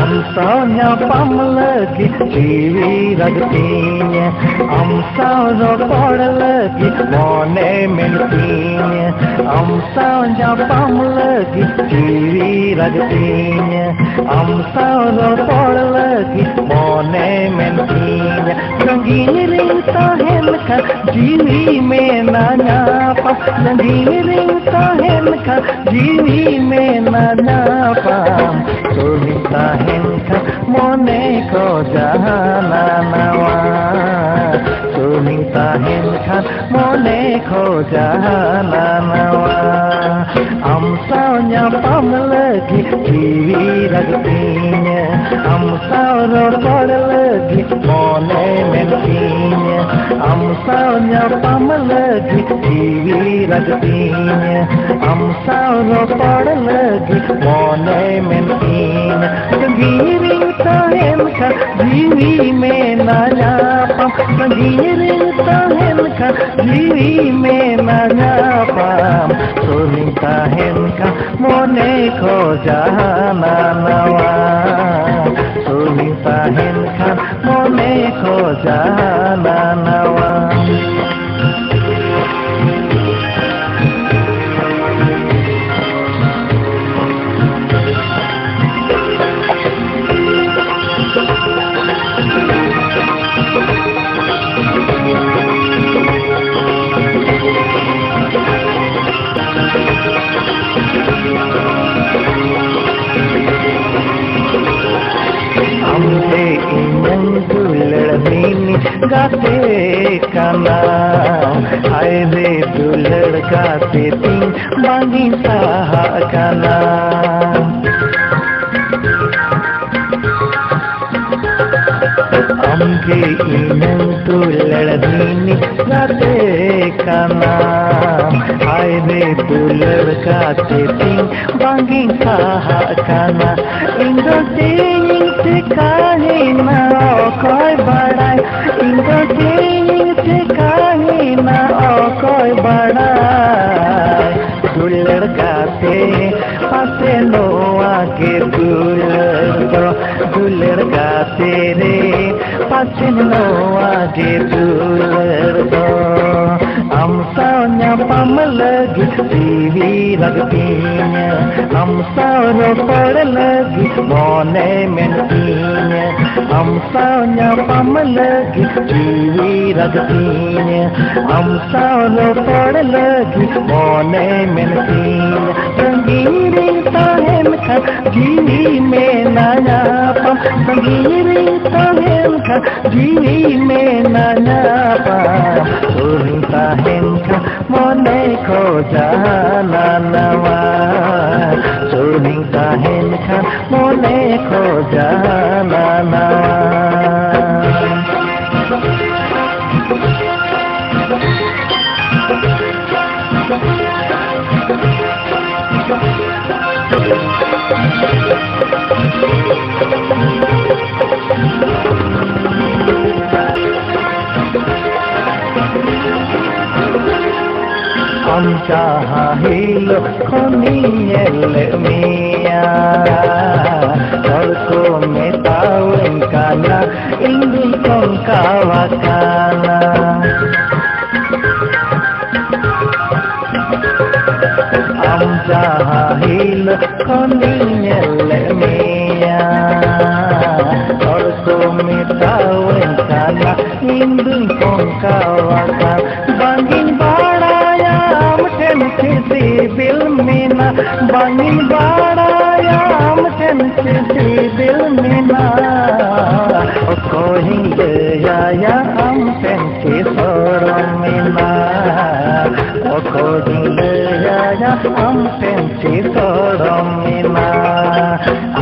Amsanya pamlagi jiwi ragtinya, amsanya podlagi mone mentinya, amsanya pamlagi jiwi ragtinya, amsanya podlagi mone mentinya. Sangiring tahenka jiwi में ना नापा, संगिरिंग ताहेनका जीवी में ना नापा, सोनी ताहेनका मोने को जहाना नवा, सोनी ताहेनका मोने को जहाना नवा. Amsanya pamlagi jiwi ragtinya, amsanya podlagi mone mentinya, amsanya pamlagi jiwi ragtinya, amsanya podlagi mone mentinya. Sangiring tahenka jiwi में ना नापा, संगिरिंग tahenka jiwi में ना नापा, Soni tahenka mone ko jahana nawa, Soni tahenka mone ko jahana nawa. Amse inyang duladini gate kana, hai re dulad gate ting bangi saha kana. Amke inyang duladini gate kana, hai re dulad gate ting bangi saha kana. Indo काहे ना कोई बड़ाई, इनको चीज से काहे ना कोई बड़ाई. दुल्हड़ गाते पासे नोआ के दुल्हड़ गाते रे पासे नोआ के दुल्हड़. Amsanya pamlagi jiwi ragtinya, amsanya podlagi mone mentinya, amsanya pamlagi jiwi ragtinya, amsanya podlagi mone mentinya. Sangiring tahenka jiwi में ना नापा, संगिरिंग tahenka jiwi में ना नापा, Soni tahenka mone ko jahana nawa, Soni tahenka mone ko jahana nawa. Amcahilo koniel mia, torko me tawen kana, indi kon kawakana. Amcahilo koniel Indung kongkawakan bangin baraya amten sibil mina bangin baraya amten sibil mina kohin ya amten sorom mina kohin ya amten sorom mina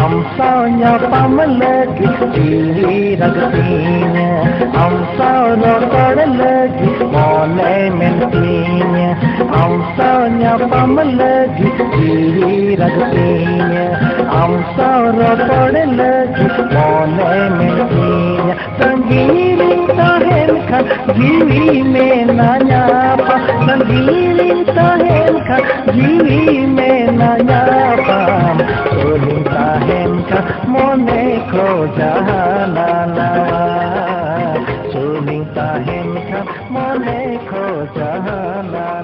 am saunya pamlagi jiwi ragtinya am saunya padlagi mone mentinya am saunya pamlagi jiwi ragtinya am saunya padlagi mone mentinya sangiring tahen kan jiwi में ना न्यापा संगीरिं tahen kan jiwi में ना न्यापा soling tahen kan mone ko jahanana soling tahen kan mone ko jahanana